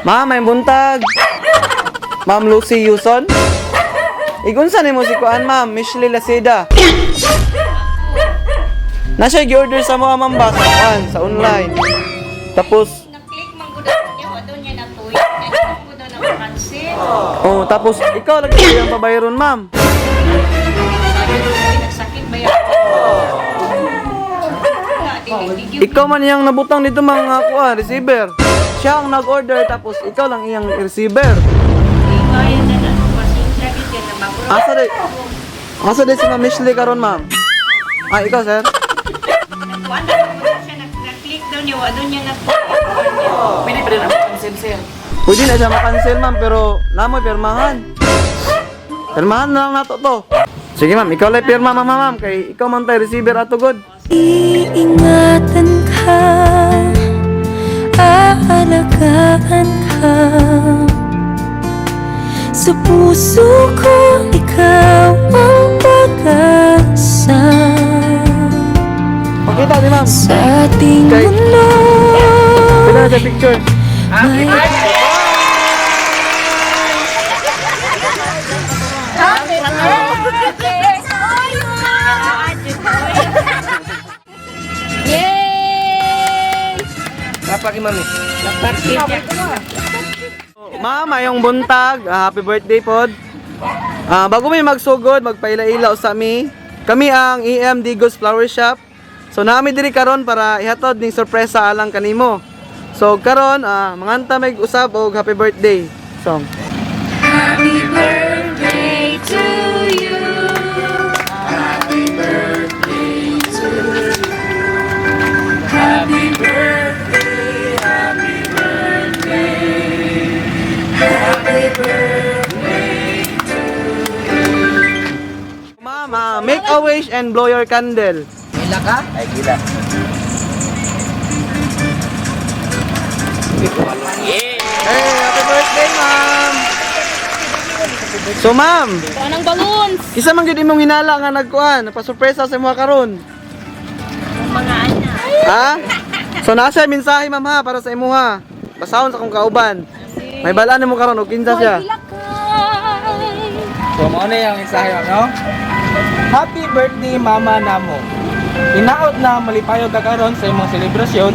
Ma'am, may buntag. Ma'am Lucy Yuson. Igunsa nimo si kuan, ma'am? Michelle Laceda. Nasa gi-order sa mga ma'am ba sa online. Tapos Na-click man gud niya, wa daw niya na po. Kaya ko daw na cancel. oh, tapos ikaw lagi ang pabayron, ma'am. Sabi ko nagsakit ba yan? Ikaw man yang nabutang dito mga kuan, receiver. Siya ang nag-order tapos ikaw lang iyang receiver. Kaya na na pasensya gid kay na magro. Asa din si Ma'am Michelle karon, ma'am? Ah, ikaw, sir? Wala ko siya na-click daw niya, wa daw niya na po. Pwede pa rin ang cancel, sir. Pwede na siya makancel, ma'am, pero namoy pirmahan. Pirmahan na lang nato to. Sige, ma'am, ikaw lang pirma, ma'am, kay ikaw man tayo receiver ato god. Iingatan ka, aalagaan ka. Sa puso ko, ikaw ang pag-asa. Pakita di, ma'am. Sa ating Okay. mundo, Pila na sa picture. may Kapag mami. Ma'am, ayong buntag, happy birthday pod. Bago may magsugod, magpaila-ilaw sa mi. Kami ang EM Digos Flower Shop. So naami diri karon para ihatod ning sorpresa alang kanimo. So karon, manganta may usab og happy birthday song. happy birthday to you. Happy birthday, happy birthday, happy birthday. Ma'am, make a wish and blow your candle. Gila ka? Ay, gila. Hey, happy birthday, ma'am. So ma'am, Anong balloons? kisa man gyud imong hinala nga nagkuan, napasurpresa sa imong karon. Mga anak. Ha? So nasa mensahe, ma'am, ha, para sa imuha. Basahon sa akong kauban. May balaan nimo karon og kinsa siya. So, mauna yung mensahe, no? Happy birthday, Mama Namo. Inaot na malipayo ka karon sa imong selebrasyon.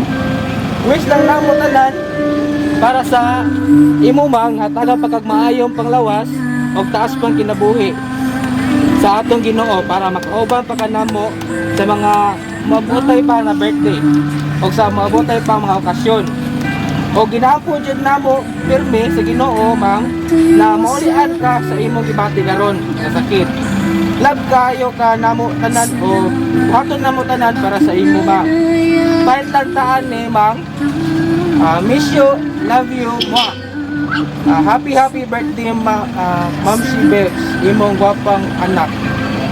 Wish lang namo tanan para sa imo mang hataga pagkagmaayong panglawas og taas pang kinabuhi sa atong Ginoo para makauban pa kanamo sa mga mabutay pa na birthday o sa mabutay pa mga okasyon. O ginapon jud namo pirmi sa Ginoo mang na maulian ka sa imong gibati karon nga sakit. Love kayo ka namo tanan o buhaton namo tanan para sa imo ba. Paintantaan ni mang miss you, love you, mwah. Happy birthday Ma'am Sibes, imong gwapang anak,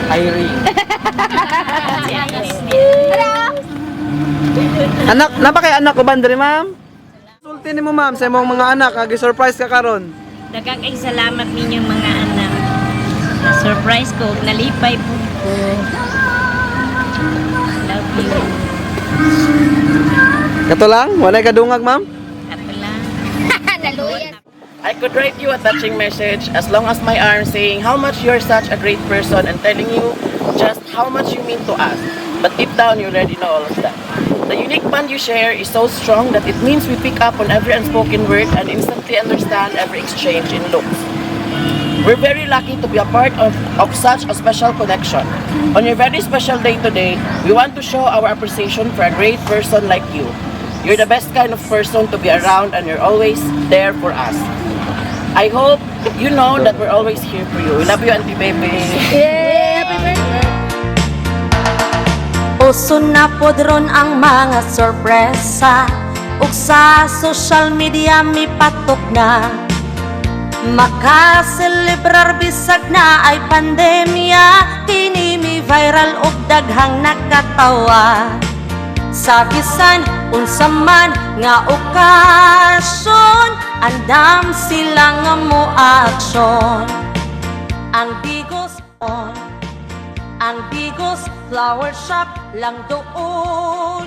Irene. Anak, napa kay anak ko bandre, ma'am? Sulti nimo, ma'am, sa imong mga anak, gi-surprise ka karon. Daghang ay salamat ninyong mga anak. Na-surprise ko, nalipay po ko. Love you. Kato lang, walay kadungag, ma'am. Ato lang. Naluyan. I could write you a touching message as long as my arm saying how much you're such a great person and telling you just how much you mean to us. But deep down, you already know all of that. The unique bond you share is so strong that it means we pick up on every unspoken word and instantly understand every exchange in looks. We're very lucky to be a part of such a special connection. On your very special day today, we want to show our appreciation for a great person like you. You're the best kind of person to be around and you're always there for us. I hope you know that we're always here for you. We love you, Auntie Baby. Uso na podron ang mga sorpresa ug sa social media mi patok na makaselebrar bisag na ay pandemya kini mi viral ug daghang nakatawa sa bisan unsa man nga okasyon andam sila nga mo aksyon ang Digos on ang Digos Flower Shop lang doon